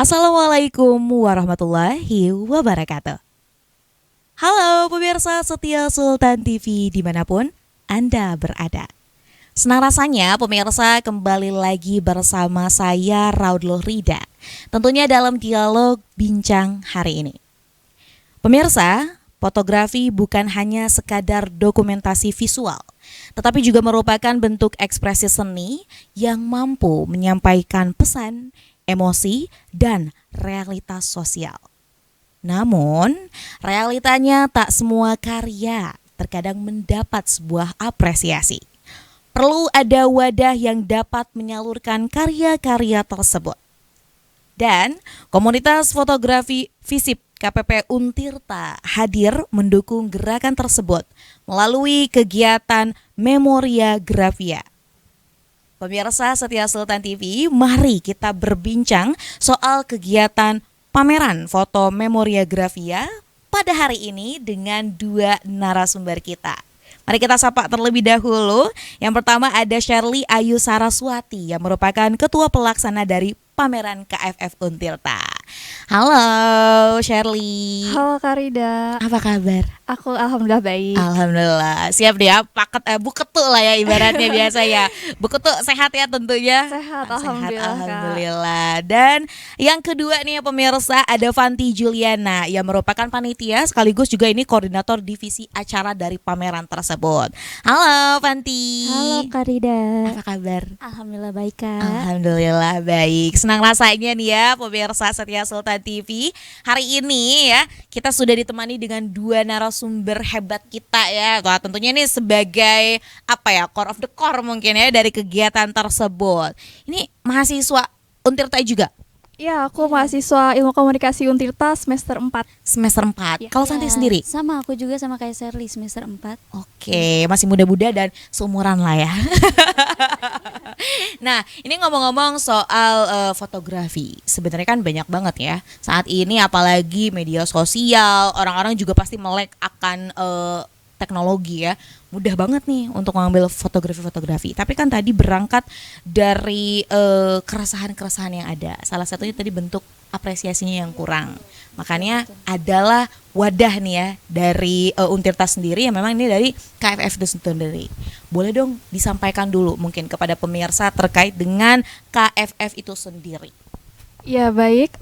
Assalamualaikum warahmatullahi wabarakatuh. Halo pemirsa setia Sultan TV dimanapun Anda berada. Senang rasanya pemirsa kembali lagi bersama saya Raudloh Rida. Tentunya dalam dialog bincang hari ini. Pemirsa, fotografi bukan hanya sekadar dokumentasi visual, tetapi juga merupakan bentuk ekspresi seni yang mampu menyampaikan pesan, emosi, dan realitas sosial. Namun, realitanya tak semua karya terkadang mendapat sebuah apresiasi. Perlu ada wadah yang dapat menyalurkan karya-karya tersebut. Dan komunitas fotografi FISIP KPP Untirta hadir mendukung gerakan tersebut melalui kegiatan Memoria Grafia. Pemirsa setia Sultan TV, mari kita berbincang soal kegiatan pameran foto Memoria Grafia pada hari ini dengan dua narasumber kita. Mari kita sapa terlebih dahulu. Yang pertama ada Shirley Ayu Saraswati yang merupakan ketua pelaksana dari pameran KFF Untirta. Halo Shirley. Halo Karida. Apa kabar? Aku alhamdulillah baik. Alhamdulillah. Siap deh ya, buketu lah ya ibaratnya biasa ya. Buketu sehat ya tentunya. Sehat, Sehat alhamdulillah. alhamdulillah. Dan yang kedua nih ya pemirsa, ada Fanti Juliana yang merupakan panitia sekaligus juga ini koordinator divisi acara dari pameran tersebut. Halo Fanti. Halo Karida. Apa kabar? Alhamdulillah baik Kak. Alhamdulillah baik. Senang rasanya nih ya pemirsa setia Sultan TV. Hari ini ya kita sudah ditemani dengan dua narasumber hebat kita ya. Wah, tentunya ini sebagai core of the core mungkin ya dari kegiatan tersebut. Ini mahasiswa Untirta juga. Ya, aku mahasiswa Ilmu Komunikasi Untirta semester 4. Semester 4. Ya. Kalau Santi sendiri? Sama, aku juga sama kayak Shirley semester 4. Oke, masih muda-muda dan seumuran lah ya. Nah, ini ngomong-ngomong soal fotografi. Sebenarnya kan banyak banget ya. Saat ini apalagi media sosial, orang-orang juga pasti melek akan teknologi ya. Mudah banget nih untuk mengambil fotografi-fotografi. Tapi kan tadi berangkat dari keresahan-keresahan yang ada. Salah satunya tadi bentuk apresiasinya yang kurang. Makanya adalah wadah nih ya dari Untirta sendiri yang memang ini dari KFF itu sendiri. Boleh dong disampaikan dulu mungkin kepada pemirsa terkait dengan KFF itu sendiri. Ya baik,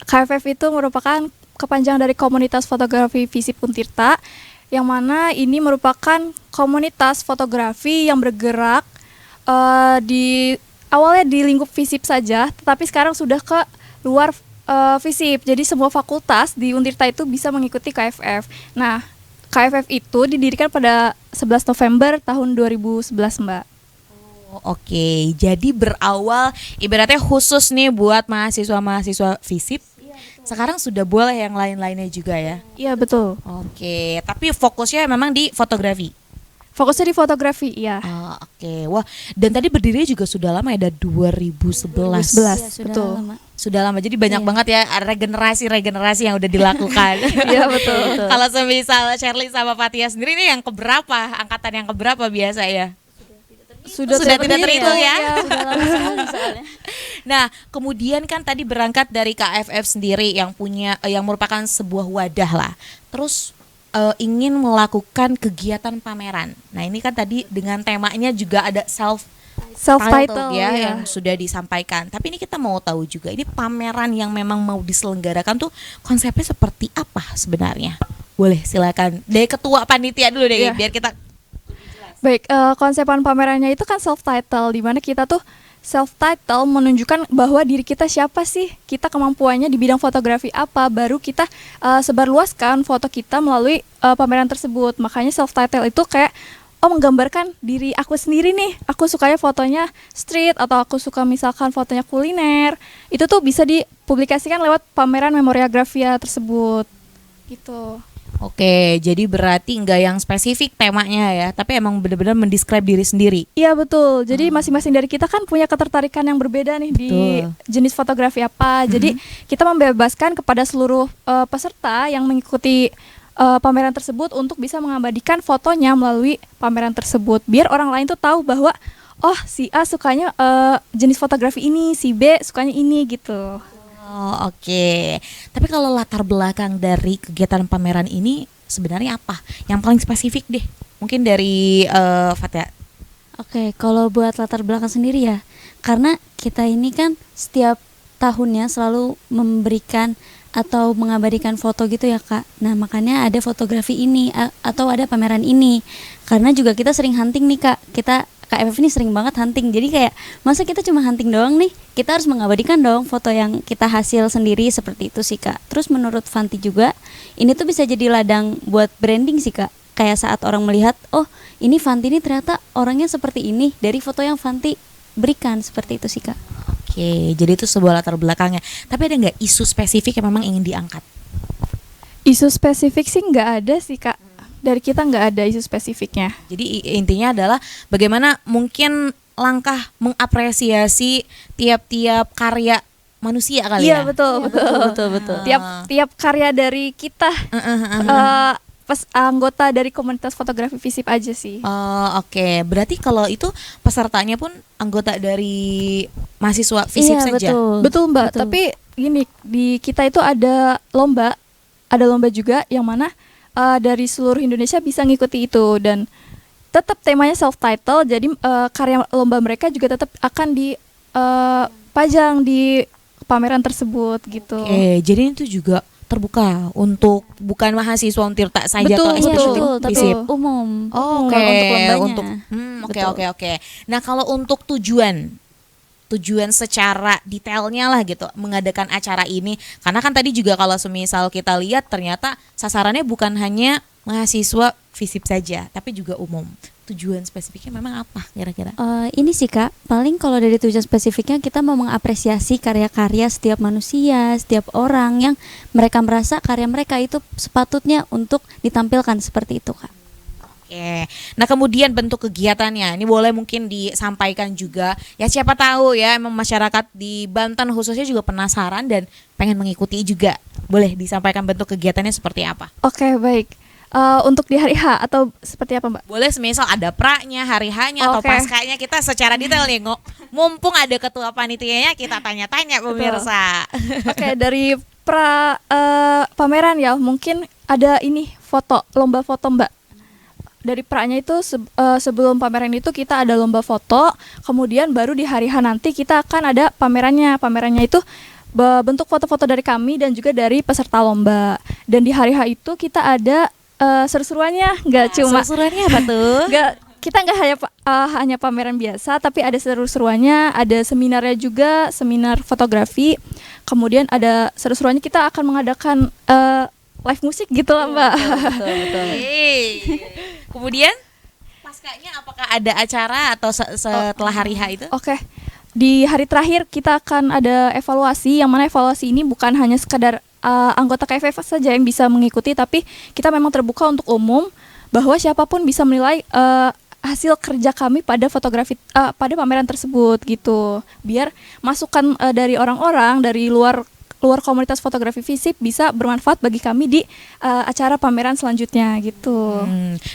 KFF itu merupakan kepanjangan dari Komunitas Fotografi FISIP Untirta, yang mana ini merupakan komunitas fotografi yang bergerak awalnya di lingkup FISIP saja, tetapi sekarang sudah ke luar FISIP. Jadi semua fakultas di Untirta itu bisa mengikuti KFF. Nah, KFF itu didirikan pada 11 November tahun 2011, Mbak. Oke, jadi berawal ibaratnya khusus nih buat mahasiswa-mahasiswa FISIP. Sekarang sudah boleh yang lain-lainnya juga ya. Iya, betul. Oke, tapi fokusnya memang di fotografi. Fokusnya di fotografi, iya. Oke, wah, dan tadi berdiri juga sudah lama ya, ada 2011. 2011. Ya, sudah Betul. lama. Sudah lama, jadi banyak banget ya regenerasi yang udah dilakukan. Iya, betul. Kalau semisal Shirley sama Fatia sendiri ini yang keberapa? Angkatan yang keberapa biasa ya? Sudah tidak terhitung ya. Sudah lama sekali soalnya. Nah, kemudian kan tadi berangkat dari KFF sendiri yang merupakan sebuah wadah lah. Terus ingin melakukan kegiatan pameran. Nah, ini kan tadi dengan temanya juga ada self-titled ya yang sudah disampaikan. Tapi ini kita mau tahu juga ini pameran yang memang mau diselenggarakan tuh konsepnya seperti apa sebenarnya? Boleh silakan dari ketua panitia dulu deh biar kita. Baik, konsepan pamerannya itu kan self-title, di mana kita tuh self-title menunjukkan bahwa diri kita siapa sih, kita kemampuannya di bidang fotografi apa, baru kita sebarluaskan foto kita melalui pameran tersebut. Makanya self-title itu kayak menggambarkan diri aku sendiri nih, aku sukanya fotonya street atau aku suka misalkan fotonya kuliner, itu tuh bisa dipublikasikan lewat pameran Memoria Grafia tersebut gitu. Oke, jadi berarti nggak yang spesifik temanya ya, tapi emang benar-benar mendescribe diri sendiri. Iya betul, jadi masing-masing dari kita kan punya ketertarikan yang berbeda nih di jenis fotografi apa. Jadi kita membebaskan kepada seluruh peserta yang mengikuti pameran tersebut untuk bisa mengabadikan fotonya melalui pameran tersebut. Biar orang lain tuh tahu bahwa oh si A sukanya jenis fotografi ini, si B sukanya ini gitu. Oh, oke. Tapi kalau latar belakang dari kegiatan pameran ini sebenarnya apa? Yang paling spesifik deh. Mungkin dari Fatia. Oke, kalau buat latar belakang sendiri ya, karena kita ini kan setiap tahunnya selalu memberikan atau mengabadikan foto gitu ya Kak. Nah makanya ada fotografi ini atau ada pameran ini. Karena juga kita sering hunting nih Kak. Kita KFF ini sering banget hunting. Jadi kayak masa kita cuma hunting doang nih? Kita harus mengabadikan dong foto yang kita hasil sendiri seperti itu sih Kak. Terus menurut Fanti juga ini tuh bisa jadi ladang buat branding sih Kak. Kayak saat orang melihat, oh ini Fanti ini ternyata orangnya seperti ini dari foto yang Fanti berikan, seperti itu sih Kak. Oke, jadi itu sebuah latar belakangnya. Tapi ada nggak isu spesifik yang memang ingin diangkat? Isu spesifik sih nggak ada sih Kak. Dari kita nggak ada isu spesifiknya. Jadi intinya adalah bagaimana mungkin langkah mengapresiasi tiap-tiap karya manusia kali Iya ya? betul, Betul. Tiap karya dari kita anggota dari komunitas fotografi FISIP aja sih. Oh, oke. Berarti kalau itu pesertanya pun anggota dari mahasiswa FISIP Iya, saja? Betul Mbak, Betul. tapi gini, di kita itu ada lomba juga yang mana dari seluruh Indonesia bisa ngikuti itu, dan tetap temanya self title. Jadi karya lomba mereka juga tetap akan dipajang di pameran tersebut gitu. Oke, jadi itu juga terbuka untuk bukan mahasiswa Untirta saja Betul, atau Iya especially betul, tapi FISIP? umum. Oh, oke. Untuk lombanya. Oke, Betul. oke. Nah, kalau untuk tujuan secara detailnya lah gitu mengadakan acara ini, karena kan tadi juga kalau semisal kita lihat ternyata sasarannya bukan hanya mahasiswa FISIP saja, tapi juga umum. Tujuan spesifiknya memang apa kira-kira? Ini sih Kak, paling kalau dari tujuan spesifiknya kita mau mengapresiasi karya-karya setiap manusia, setiap orang yang mereka merasa karya mereka itu sepatutnya untuk ditampilkan seperti itu Kak. Oke. Nah, kemudian bentuk kegiatannya ini boleh mungkin disampaikan juga. Ya siapa tahu ya emang masyarakat di Banten khususnya juga penasaran dan pengen mengikuti juga. Boleh disampaikan bentuk kegiatannya seperti apa? Oke, baik. Untuk di hari H atau seperti apa Mbak? Boleh semisal ada praknya, hari hanya atau Oke. paskanya kita secara detail nih mumpung ada ketua panitianya kita tanya-tanya pemirsa. Oke, dari pameran ya, mungkin ada ini lomba foto Mbak. Dari praknya itu sebelum pameran itu kita ada lomba foto, kemudian baru di hari H nanti kita akan ada pamerannya. Pamerannya itu bentuk foto-foto dari kami dan juga dari peserta lomba. Dan di hari H itu kita ada seru-seruannya, nggak cuma Seru-seruannya apa tuh? kita nggak hanya pameran biasa, tapi ada seru-seruannya, ada seminarnya juga, seminar fotografi. Kemudian ada seru-seruannya, kita akan mengadakan live musik gitu lah Mbak. Betul. Kemudian paskanya apakah ada acara atau setelah hari H itu? Oke. Di hari terakhir kita akan ada evaluasi, yang mana evaluasi ini bukan hanya sekedar anggota KFF saja yang bisa mengikuti, tapi kita memang terbuka untuk umum bahwa siapapun bisa menilai hasil kerja kami pada pada pameran tersebut gitu. Biar masukan dari orang-orang dari luar komunitas fotografi FISIP bisa bermanfaat bagi kami di acara pameran selanjutnya gitu.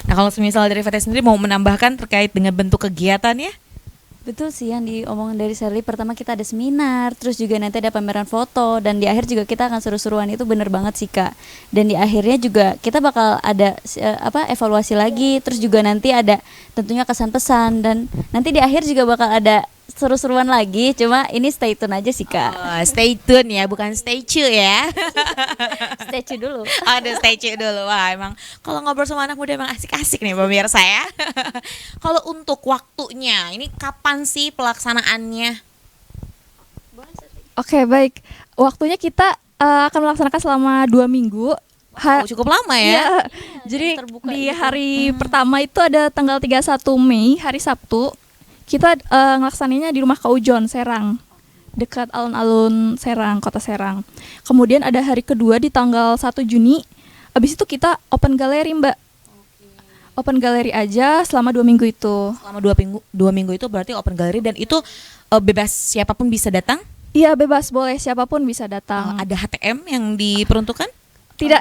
Nah, kalau semisal dari Fatih sendiri mau menambahkan terkait dengan bentuk kegiatan ya? Betul sih yang diomongin dari Sally. Pertama kita ada seminar, terus juga nanti ada pameran foto, dan di akhir juga kita akan seru-seruan. Itu bener banget sih Kak. Dan di akhirnya juga kita bakal ada evaluasi lagi, terus juga nanti ada tentunya kesan pesan, dan nanti di akhir juga bakal ada seru-seruan lagi. Cuma ini stay tune aja sih Kak. Oh, stay tune ya, bukan stay tune ya. Stay tune dulu. Ada stay tune dulu. Wah, emang kalau ngobrol sama anak muda emang asik-asik nih pemirsa ya. Kalau untuk waktunya, ini kapan sih pelaksanaannya? Oke, baik. Waktunya kita akan melaksanakan selama 2 minggu. Oh, cukup lama ya. Iya. Jadi terbuka di gitu. hari pertama itu ada tanggal 31 Mei, hari Sabtu. Kita ngelaksaninya di rumah Kaujon, Serang. Dekat alun-alun Serang, Kota Serang. Kemudian ada hari kedua di tanggal 1 Juni. Habis itu kita open galeri, Mbak. Open galeri aja selama 2 minggu itu. Selama 2 minggu itu berarti open gallery dan itu bebas siapapun bisa datang? Iya, bebas, boleh siapapun bisa datang. Ada HTM yang diperuntukkan?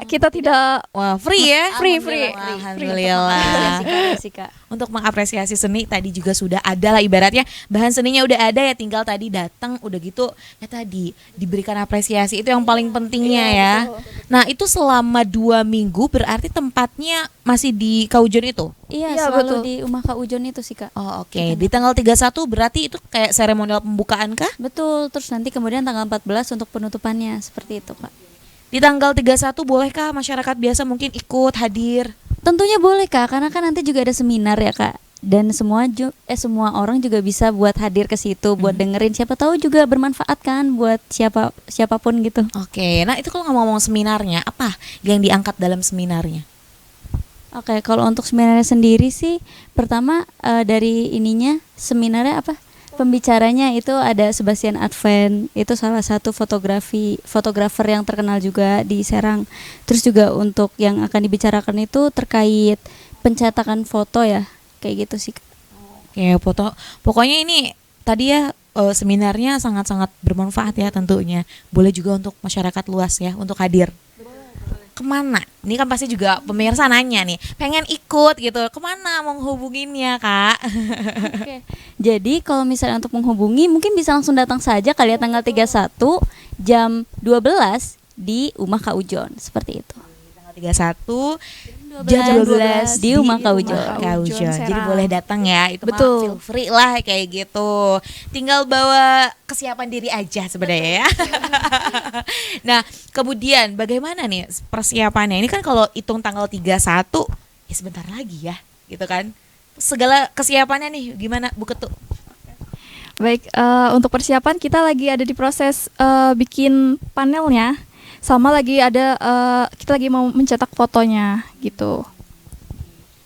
kita tidak Wah, free ya? Free. Alhamdulillah. Iya sih, Kak. Untuk mengapresiasi seni tadi juga sudah ada lah, ibaratnya bahan seninya udah ada ya, tinggal tadi datang udah gitu ya tadi diberikan apresiasi, itu yang paling pentingnya ya. Nah itu selama 2 minggu berarti tempatnya masih di Kaujon itu? Iya, Iya, selalu betul. di Umah Kak Ujon itu sih, Kak. Oh oke. Di tanggal 31 berarti itu kayak seremonial pembukaan kah? Betul, terus nanti kemudian tanggal 14 untuk penutupannya, seperti itu, Kak. Di tanggal 31 bolehkah masyarakat biasa mungkin ikut hadir? Tentunya boleh, Kak, karena kan nanti juga ada seminar ya, Kak. Dan semua orang juga bisa buat hadir ke situ, buat dengerin, siapa tahu juga bermanfaat kan buat siapapun gitu. Oke, nah itu kalau ngomong seminarnya, apa yang diangkat dalam seminarnya? Oke, kalau untuk seminarnya sendiri sih, pertama dari ininya seminarnya apa? Pembicaranya itu ada Sebastian Advent, itu salah satu fotografer yang terkenal juga di Serang. Terus juga untuk yang akan dibicarakan itu terkait pencetakan foto ya, kayak gitu sih. Oke, pokoknya ini tadi ya seminarnya sangat-sangat bermanfaat ya tentunya. Boleh juga untuk masyarakat luas ya untuk hadir. Kemana? Ini kan pasti juga pemirsa nanya nih, pengen ikut gitu, kemana mau hubunginnya Kak? Oke. Jadi kalau misalnya untuk menghubungi mungkin bisa langsung datang saja kali ya tanggal 31 jam 12 di Umah Kak Ujon, seperti itu. Tanggal 31 jam 12 di Umah Kak Ujon. Kaujon. Jadi Serang. boleh datang ya, itu mah Betul. feel free lah kayak gitu. Tinggal bawa kesiapan diri aja sebenarnya ya. Nah, kemudian bagaimana nih persiapannya? Ini kan kalau hitung tanggal 31 ya sebentar lagi ya, gitu kan. Segala kesiapannya nih gimana Bu Ketu? Baik, untuk persiapan kita lagi ada di proses bikin panelnya, sama lagi ada kita lagi mau mencetak fotonya gitu.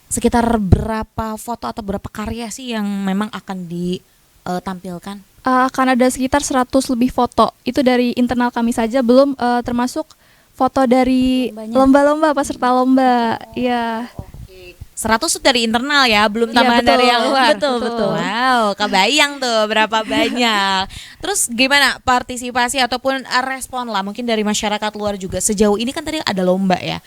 Sekitar berapa foto atau berapa karya sih yang memang akan ditampilkan? Akan ada sekitar 100 lebih foto. Itu dari internal kami saja, belum termasuk foto dari Lombanya. lomba-lomba, peserta lomba. Iya. 100 itu dari internal ya, belum Iya, tambahan betul. dari yang luar. Betul. Wow, kebayang tuh berapa banyak. Terus gimana partisipasi ataupun respon lah mungkin dari masyarakat luar juga sejauh ini kan tadi ada lomba ya.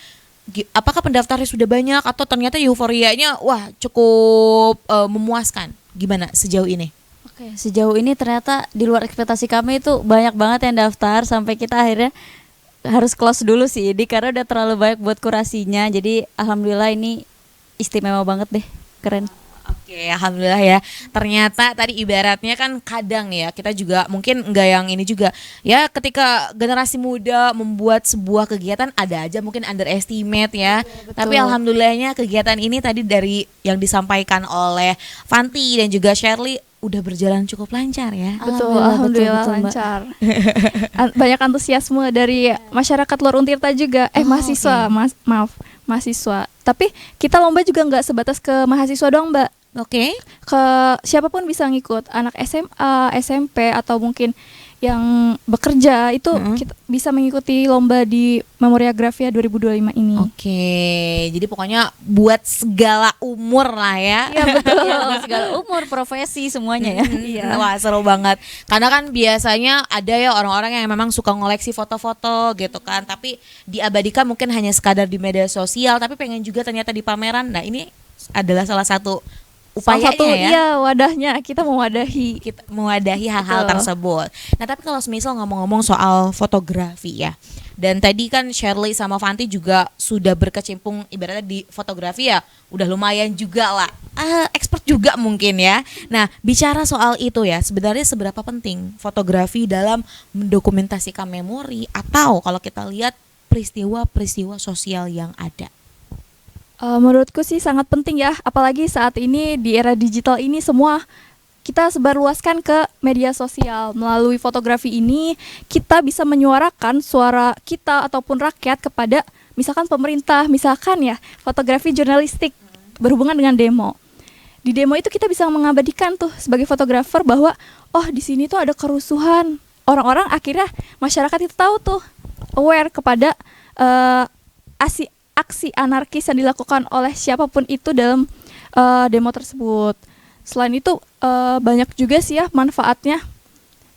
Apakah pendaftarnya sudah banyak atau ternyata euforianya wah cukup memuaskan? Gimana sejauh ini? Oke, sejauh ini ternyata di luar ekspektasi kami itu banyak banget yang daftar sampai kita akhirnya harus close dulu sih ini karena udah terlalu banyak buat kurasinya. Jadi alhamdulillah ini istimewa banget deh, keren. Oke, alhamdulillah ya. Ternyata tadi ibaratnya kan kadang ya kita juga mungkin enggak yang ini juga ya ketika generasi muda membuat sebuah kegiatan ada aja mungkin underestimate ya. Tapi alhamdulillahnya kegiatan ini tadi dari yang disampaikan oleh Fanti dan juga Shirley udah berjalan cukup lancar ya. Betul, Alhamdulillah, alhamdulillah betul, Mbak. lancar. Banyak antusiasme dari masyarakat luar Untirta juga. mahasiswa, mahasiswa. Tapi kita lomba juga nggak sebatas ke mahasiswa doang, Mbak. Oke. Ke siapapun bisa ngikut, anak SMA, SMP atau mungkin yang bekerja itu kita bisa mengikuti lomba di Memoria Grafia 2025 ini. Oke, jadi pokoknya buat segala umur lah ya. Iya betul. Segala umur, profesi semuanya ya. Iya. Wah seru banget. Karena kan biasanya ada ya orang-orang yang memang suka ngoleksi foto-foto gitu kan. Tapi diabadikan mungkin hanya sekadar di media sosial. Tapi pengen juga ternyata di pameran. Nah ini adalah salah satu Salah upayanya satu ya. iya wadahnya kita mewadahi. Kita mewadahi hal-hal Betul. tersebut. Nah tapi kalau semisal ngomong-ngomong soal fotografi ya. Dan tadi kan Shirley sama Fanti juga sudah berkecimpung ibaratnya di fotografi ya. Udah lumayan juga lah. Expert juga mungkin ya. Nah bicara soal itu ya. Sebenarnya seberapa penting fotografi dalam mendokumentasikan memori. Atau kalau kita lihat peristiwa-peristiwa sosial yang ada. Menurutku sih sangat penting ya, apalagi saat ini di era digital ini semua kita sebarluaskan ke media sosial. Melalui fotografi ini kita bisa menyuarakan suara kita ataupun rakyat kepada misalkan pemerintah, misalkan ya fotografi jurnalistik berhubungan dengan demo. Di demo itu kita bisa mengabadikan tuh sebagai fotografer bahwa oh di sini tuh ada kerusuhan. Orang-orang akhirnya masyarakat itu tahu tuh aware kepada aksi anarkis yang dilakukan oleh siapapun itu dalam demo tersebut. Selain itu banyak juga sih ya manfaatnya.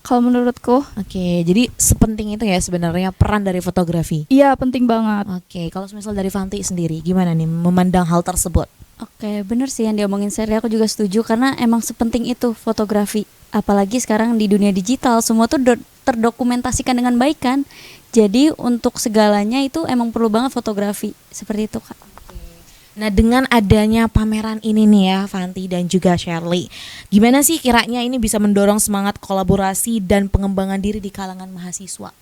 kalau menurutku. Oke, jadi sepenting itu ya sebenarnya peran dari fotografi. Iya, penting banget. Oke, kalau misal dari Fanti sendiri gimana nih memandang hal tersebut? Oke, bener sih yang diomongin Sherly, aku juga setuju karena emang sepenting itu fotografi. Apalagi sekarang di dunia digital semua tuh terdokumentasikan dengan baik kan. Jadi untuk segalanya itu emang perlu banget fotografi. Seperti itu, Kak. Nah, dengan adanya pameran ini nih ya Fanti dan juga Sherly, gimana sih kiranya ini bisa mendorong semangat kolaborasi dan pengembangan diri di kalangan mahasiswa?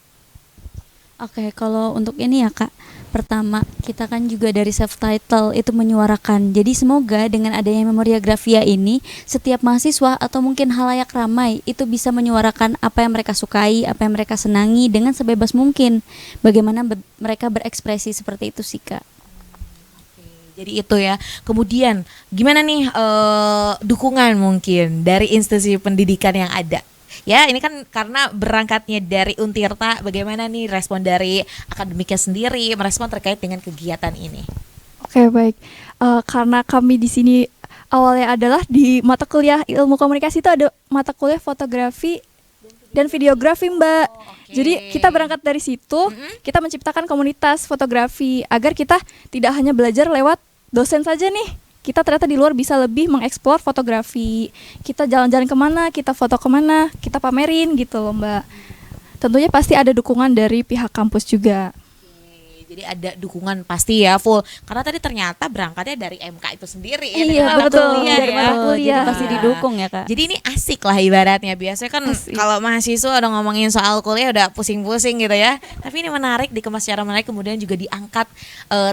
Oke, kalau untuk ini ya Kak, pertama kita kan juga dari self title itu menyuarakan. Jadi semoga dengan adanya Memoria Graphia ini, setiap mahasiswa atau mungkin halayak ramai itu bisa menyuarakan apa yang mereka sukai, apa yang mereka senangi dengan sebebas mungkin. Bagaimana mereka berekspresi seperti itu sih Kak. Jadi itu ya. Kemudian gimana nih dukungan mungkin dari institusi pendidikan yang ada? Ya, ini kan karena berangkatnya dari Untirta, bagaimana nih respon dari akademiknya sendiri merespon terkait dengan kegiatan ini? Oke, baik. Karena kami di sini awalnya adalah di mata kuliah ilmu komunikasi itu ada mata kuliah fotografi dan videografi, Mbak. Oke. Jadi kita berangkat dari situ, kita menciptakan komunitas fotografi agar kita tidak hanya belajar lewat dosen saja nih. Kita ternyata di luar bisa lebih mengeksplor fotografi. Kita jalan-jalan kemana, kita foto kemana, kita pamerin gitu loh, Mbak. Tentunya pasti ada dukungan dari pihak kampus juga. Jadi ada dukungan pasti ya full. Karena tadi ternyata berangkatnya dari MK itu sendiri ya, Iya, dari mata betul, kuliah dari ya. mata kuliah. Jadi pasti didukung ya Kak. Jadi ini asik lah ibaratnya. Biasanya kan Asik. kalau mahasiswa udah ngomongin soal kuliah udah pusing-pusing gitu ya. Tapi ini menarik, dikemas secara menarik, kemudian juga diangkat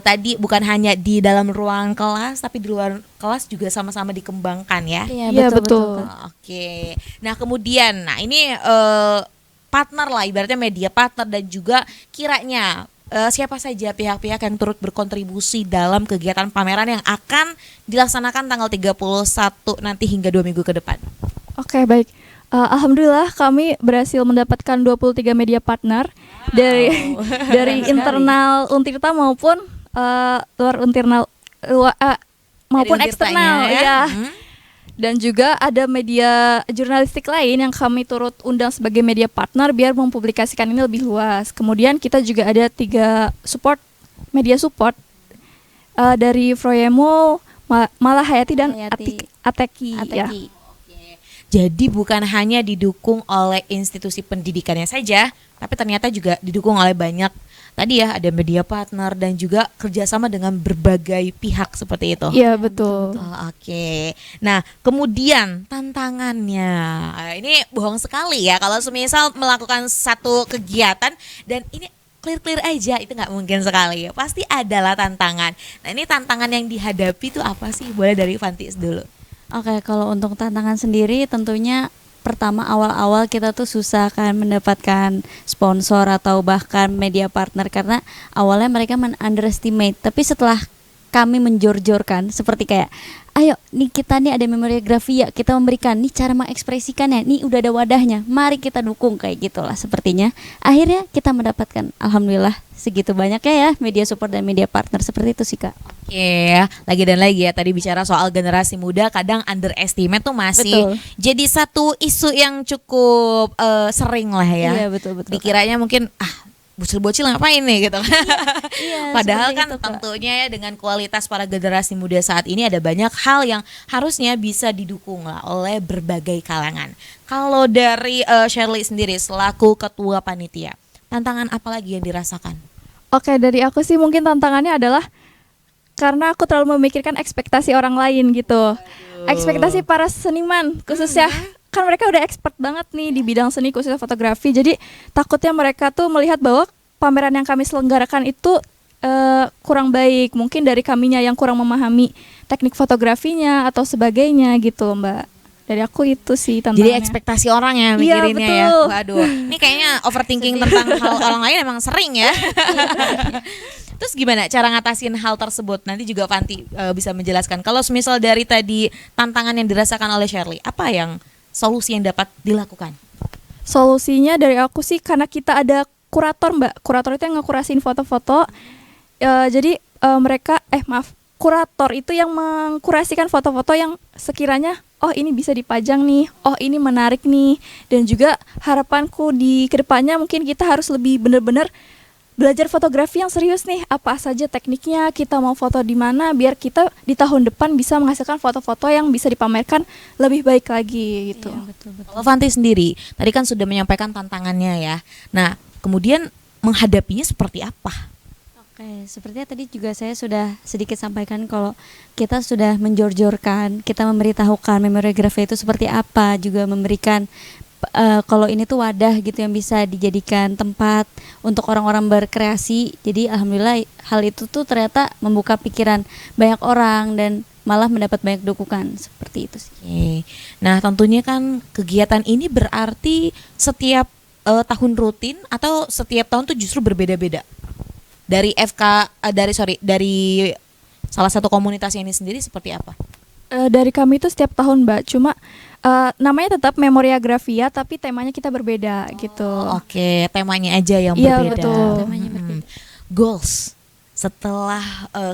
tadi bukan hanya di dalam ruang kelas tapi di luar kelas juga sama-sama dikembangkan ya. Iya, betul. Kak. Oke. Nah, kemudian ini partner lah ibaratnya media partner dan juga kiranya siapa saja pihak-pihak yang turut berkontribusi dalam kegiatan pameran yang akan dilaksanakan tanggal 31 nanti hingga 2 minggu ke depan. Oke, baik. Alhamdulillah kami berhasil mendapatkan 23 media partner dari internal Untirta maupun luar internal maupun Dari eksternal Untirtanya, ya. Mhm. Dan juga ada media jurnalistik lain yang kami turut undang sebagai media partner biar mempublikasikan ini lebih luas. Kemudian kita juga ada 3 media support dari Froyemo, Malahayati dan Ateki. Ya. Jadi bukan hanya didukung oleh institusi pendidikannya saja, tapi ternyata juga didukung oleh banyak tadi ya, ada media partner dan juga kerjasama dengan berbagai pihak seperti itu. Iya, betul. Oke. Nah, kemudian tantangannya. Ini bohong sekali ya kalau semisal melakukan satu kegiatan dan ini clear-clear aja, itu nggak mungkin sekali. Pasti adalah tantangan. Nah, ini tantangan yang dihadapi itu apa sih? Boleh dari Fanti dulu. Oke, kalau untuk tantangan sendiri tentunya pertama awal-awal kita tuh susah kan mendapatkan sponsor atau bahkan media partner karena awalnya mereka underestimate, tapi setelah kami menjor-jorkan seperti kayak ayo nih kita nih ada Memoria Graphia, kita memberikan nih cara mengekspresikannya, nih udah ada wadahnya, mari kita dukung kayak gitulah sepertinya. Akhirnya kita mendapatkan alhamdulillah segitu banyaknya ya media support dan media partner seperti itu sih Kak. Oke, lagi dan lagi ya tadi bicara soal generasi muda kadang underestimate tuh masih Betul. jadi satu isu yang cukup sering lah ya. Iya, betul. Dikiranya mungkin bocil-bocil ngapain nih gitu. Iya, Padahal seperti kan itu, Kak. tentunya ya dengan kualitas para generasi muda saat ini ada banyak hal yang harusnya bisa didukung lah oleh berbagai kalangan. Kalau dari Sherly sendiri selaku ketua panitia, tantangan apa lagi yang dirasakan? Oke, dari aku sih mungkin tantangannya adalah karena aku terlalu memikirkan ekspektasi orang lain gitu. Ekspektasi para seniman khususnya kan mereka udah expert banget nih di bidang seni khususnya fotografi. Jadi takutnya mereka tuh melihat bahwa pameran yang kami selenggarakan itu kurang baik. Mungkin dari kaminya yang kurang memahami teknik fotografinya atau sebagainya gitu, Mbak. Dari aku itu sih tantangannya. Jadi ekspektasi orang ya Iya, mikirinnya ya. betul. Waduh, ini kayaknya overthinking tentang hal orang lain emang sering ya. Terus gimana cara ngatasin hal tersebut? Nanti juga Fanti bisa menjelaskan. Kalau semisal dari tadi tantangan yang dirasakan oleh Sherly, apa yang solusi yang dapat dilakukan? Solusinya dari aku sih karena kita ada kurator, Mbak. Kurator itu yang ngekurasin foto-foto. Jadi kurator itu yang mengkurasikan foto-foto yang sekiranya oh ini bisa dipajang nih, oh ini menarik nih. Dan juga harapanku di kedepannya mungkin kita harus lebih benar-benar belajar fotografi yang serius nih, apa saja tekniknya, kita mau foto di mana biar kita di tahun depan bisa menghasilkan foto-foto yang bisa dipamerkan lebih baik lagi gitu. Iya, betul betul. Kalau Fanti sendiri, tadi kan sudah menyampaikan tantangannya ya. Nah, kemudian menghadapinya seperti apa? Oke, sepertinya tadi juga saya sudah sedikit sampaikan kalau kita sudah menjor-jorkan, kita memberitahukan memoriografi itu seperti apa, juga memberikan kalau ini tuh wadah gitu yang bisa dijadikan tempat untuk orang-orang berkreasi. Jadi alhamdulillah hal itu tuh ternyata membuka pikiran banyak orang dan malah mendapat banyak dukungan seperti itu sih. Oke. Nah, tentunya kan kegiatan ini berarti setiap tahun rutin atau setiap tahun tuh justru berbeda-beda. Dari dari salah satu komunitas ini sendiri seperti apa? Dari kami itu setiap tahun Mbak, cuma namanya tetap Memoriagrafia tapi temanya kita berbeda gitu. Oke, temanya aja yang Iya, berbeda. betul. Temanya berbeda. Goals setelah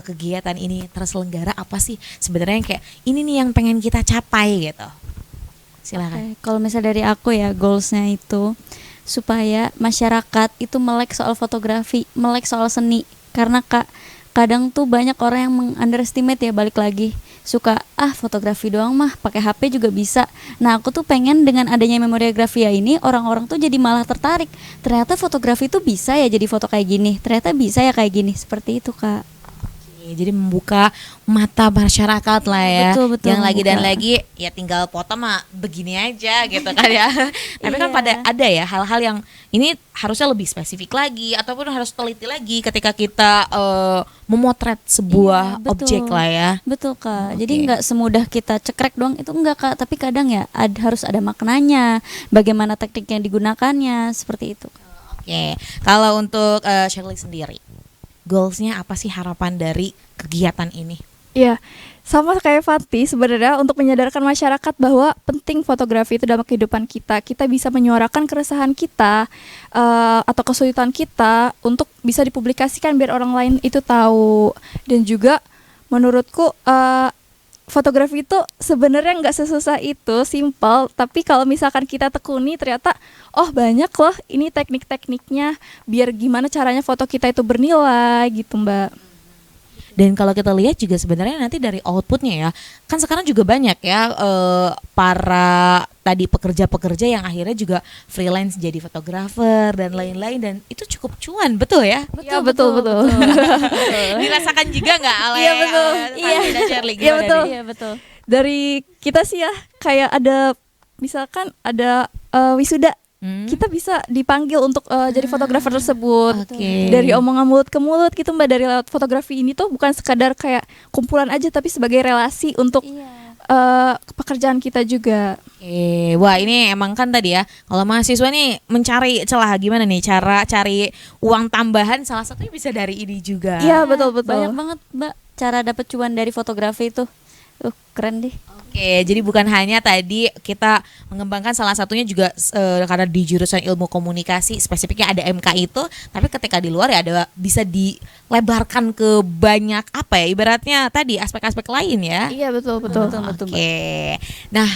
kegiatan ini terselenggara apa sih sebenarnya yang kayak ini nih yang pengen kita capai gitu? Silakan. Oke, kalau misalnya dari aku ya goalsnya itu supaya masyarakat itu melek soal fotografi, melek soal seni. Karena kadang tuh banyak orang yang underestimate ya, balik lagi suka fotografi doang mah pakai HP juga bisa. Nah aku tuh pengen dengan adanya Memoriagrafia ini orang-orang tuh jadi malah tertarik. Ternyata fotografi tuh bisa ya jadi foto kayak gini. Ternyata bisa ya kayak gini. Seperti itu Kak. Oke, jadi membuka mata masyarakat lah ya. Betul, betul, yang lagi dan membuka. lagi ya tinggal foto mah begini aja gitu kan ya. Tapi kan Iya. ada ya hal-hal yang ini harusnya lebih spesifik lagi ataupun harus teliti lagi ketika kita memotret sebuah Iya, betul. objek lah ya. Betul Kak. Jadi Oke. nggak semudah kita cekrek doang itu enggak Kak. Tapi kadang ya harus ada maknanya. Bagaimana teknik yang digunakannya seperti itu. Oke, kalau untuk Shirley sendiri, goalsnya apa sih harapan dari kegiatan ini? Iya, sama kayak Fatih sebenarnya untuk menyadarkan masyarakat bahwa penting fotografi itu dalam kehidupan kita. Kita bisa menyuarakan keresahan kita atau kesulitan kita untuk bisa dipublikasikan biar orang lain itu tahu. Dan juga menurutku fotografi itu sebenarnya nggak sesusah itu, simple. Tapi kalau misalkan kita tekuni ternyata oh banyak loh ini teknik-tekniknya biar gimana caranya foto kita itu bernilai gitu Mbak. Dan kalau kita lihat juga sebenarnya nanti dari outputnya ya, kan sekarang juga banyak ya para tadi pekerja-pekerja yang akhirnya juga freelance jadi fotografer dan lain-lain dan itu cukup cuan, betul ya? Iya betul. Dirasakan juga nggak oleh Iya, betul. Fanny dan Shirley? Iya, Gimana betul. nih? Iya betul. Dari kita sih ya kayak ada misalkan ada wisuda, kita bisa dipanggil untuk jadi fotografer tersebut. Oke. Dari omongan mulut ke mulut gitu Mbak, dari lewat fotografi ini tuh bukan sekadar kayak kumpulan aja tapi sebagai relasi untuk Iya. pekerjaan kita juga. Oke, wah ini emang kan tadi ya, kalau mahasiswa nih mencari celah gimana nih cara cari uang tambahan, salah satunya bisa dari ini juga. Iya betul. Banyak banget Mbak cara dapat cuan dari fotografi itu. Keren deh. Oke, jadi bukan hanya tadi kita mengembangkan salah satunya juga karena di jurusan ilmu komunikasi spesifiknya ada MK itu, tapi ketika di luar ya ada bisa dilebarkan ke banyak apa ya, ibaratnya tadi aspek-aspek lain ya. Iya betul. Oke. Nah,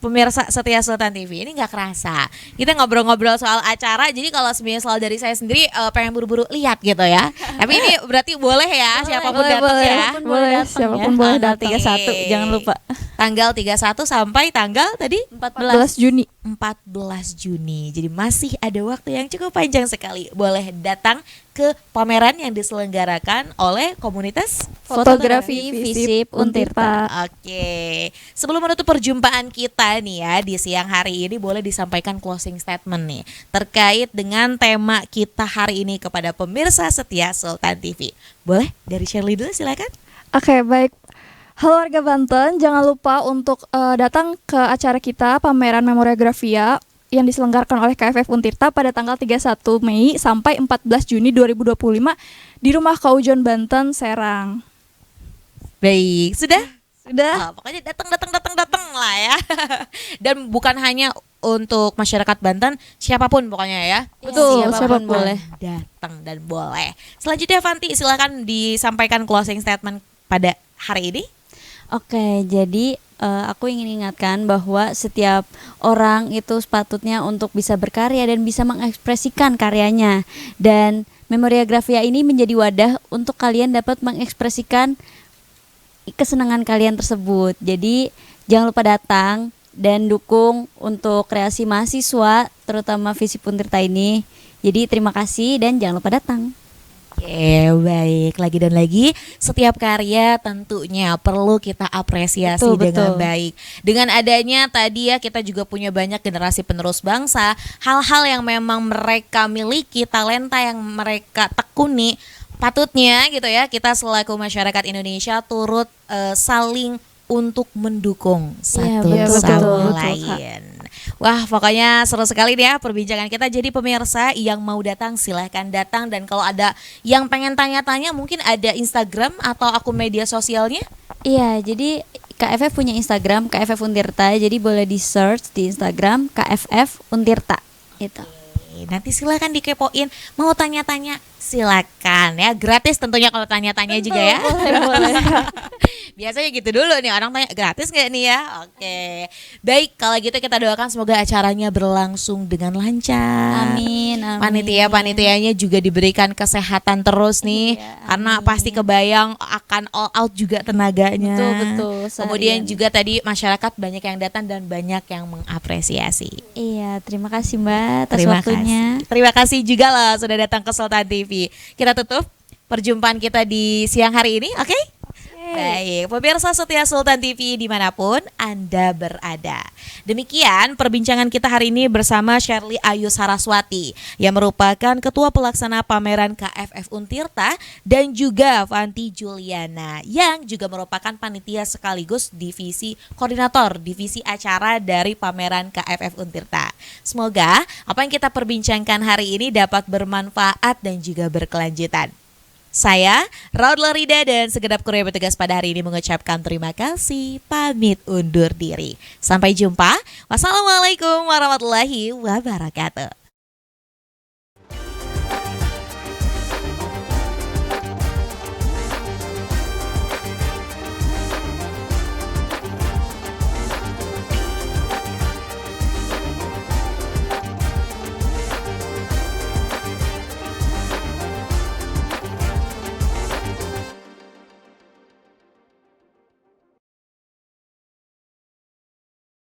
pemirsa setia Sultan TV ini nggak kerasa kita ngobrol-ngobrol soal acara. Jadi kalau misal dari saya sendiri pengen buru-buru lihat gitu ya. Tapi ini berarti boleh ya siapapun datang ya. Boleh, siapapun boleh datang. 31 jangan lupa. Tanggal 31 sampai tanggal tadi 14 Juni. 14 Juni. Jadi masih ada waktu yang cukup panjang sekali. Boleh datang ke pameran yang diselenggarakan oleh komunitas Fotografi Visip Untirta. Oke. Sebelum menutup perjumpaan kita nih ya di siang hari ini, boleh disampaikan closing statement nih terkait dengan tema kita hari ini kepada pemirsa setia Sultan TV. Boleh dari Shirley dulu silakan. Oke, baik. Halo warga Banten, jangan lupa untuk datang ke acara kita pameran Memoriagrafia yang diselenggarakan oleh KFF Untirta pada tanggal 31 Mei sampai 14 Juni 2025 di Rumah Kaujon Banten, Serang. Baik, sudah? Sudah? Pokoknya datang lah ya. Dan bukan hanya untuk masyarakat Banten, siapapun pokoknya ya. Betul, siapapun siapapun. boleh. Datang dan boleh. Selanjutnya Fanti silakan disampaikan closing statement pada hari ini? Oke, jadi aku ingin ingatkan bahwa setiap orang itu sepatutnya untuk bisa berkarya dan bisa mengekspresikan karyanya. Dan Memoria Grafia ini menjadi wadah untuk kalian dapat mengekspresikan kesenangan kalian tersebut. Jadi jangan lupa datang dan dukung untuk kreasi mahasiswa, terutama Visip Untirta ini. Jadi terima kasih dan jangan lupa datang. Oke, baik. Lagi dan lagi, setiap karya tentunya perlu kita apresiasi Betul, dengan betul. baik. Dengan adanya tadi ya, kita juga punya banyak generasi penerus bangsa, hal-hal yang memang mereka miliki, talenta yang mereka tekuni, patutnya gitu ya, kita selaku masyarakat Indonesia turut saling untuk mendukung satu Iya, betul, sama betul, Kak. lain. Wah, pokoknya seru sekali nih ya perbincangan kita. Jadi pemirsa yang mau datang silahkan datang, dan kalau ada yang pengen tanya-tanya mungkin ada Instagram atau akun media sosialnya. Iya, jadi KFF punya Instagram KFF Untirta, jadi boleh di search di Instagram KFF Untirta itu. Nanti silahkan dikepoin, mau tanya-tanya silakan ya, gratis tentunya kalau tanya-tanya juga ya. Boleh. Biasanya gitu dulu nih, orang tanya gratis nggak nih ya. Oke, baik, kalau gitu kita doakan semoga acaranya berlangsung dengan lancar. Amin, amin. Panitia-panitianya juga diberikan kesehatan terus nih, Iya, karena pasti kebayang akan all out juga tenaganya. Betul, betul, Kemudian seharian. juga tadi masyarakat banyak yang datang dan banyak yang mengapresiasi. Iya, terima kasih Mbak atas Terima waktunya. kasih. Terima kasih juga lah sudah datang ke Sultan TV. Kita tutup perjumpaan kita di siang hari ini, oke? Baik, pemirsa setia Sultan TV dimanapun Anda berada. Demikian perbincangan kita hari ini bersama Shirley Ayu Saraswati yang merupakan Ketua Pelaksana Pameran KFF Untirta, dan juga Fanti Juliana yang juga merupakan panitia sekaligus koordinator divisi acara dari Pameran KFF Untirta. Semoga apa yang kita perbincangkan hari ini dapat bermanfaat dan juga berkelanjutan. Saya, Raudla Rida, dan segenap kru yang bertugas pada hari ini mengucapkan terima kasih, pamit undur diri. Sampai jumpa. Wassalamualaikum warahmatullahi wabarakatuh.